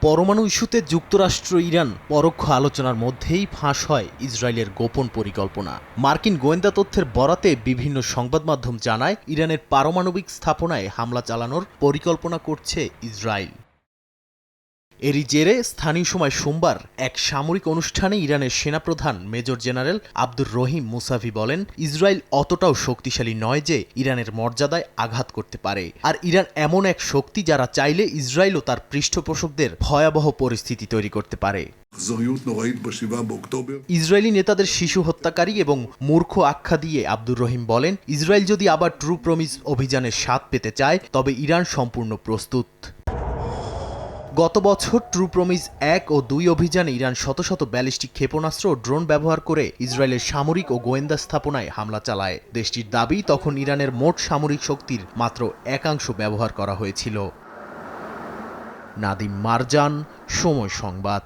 পরমাণু ইস্যুতে যুক্তরাষ্ট্র ইরান পরোক্ষ আলোচনার মধ্যেই ফাঁস হয় ইসরায়েলের গোপন পরিকল্পনা। মার্কিন গোয়েন্দা তথ্যের বরাতে বিভিন্ন সংবাদ মাধ্যম জানায় ইরানের পারমাণবিক স্থাপনায় হামলা চালানোর পরিকল্পনা করছে ইসরায়েল। এরই জেরে স্থানীয় সময় সোমবার এক সামরিক অনুষ্ঠানে ইরানের সেনাপ্রধান major general Abdur Rahim Musavi বলেন, ইসরায়েল অতটাও শক্তিশালী নয় যে ইরানের মর্যাদায় আঘাত করতে পারে, আর ইরান এমন এক শক্তি যারা চাইলে ইসরায়েল ও তার পৃষ্ঠপোষকদের ভয়াবহ পরিস্থিতি তৈরি করতে পারে। ইসরায়েলি নেতাদের শিশু হত্যাকারী এবং মূর্খ আখ্যা দিয়ে আব্দুর রহিম বলেন, ইসরায়েল যদি আবার ট্রু প্রমিস অভিযানের স্বাদ পেতে চায় তবে ইরান সম্পূর্ণ প্রস্তুত। গত বছর ট্রু প্রমিস 1 ও 2 অভিযানে ইরান শত শত ব্যালিস্টিক ক্ষেপণাস্ত্র ও ড্রোন ব্যবহার করে ইসরায়েলের সামরিক ও গোয়েন্দা স্থাপনায় হামলা চালায়। দেশটির দাবি, তখন ইরানের মোট সামরিক শক্তির মাত্র 1/4 ব্যবহার করা হয়েছিল। নাদিম মারজান, সময় সংবাদ।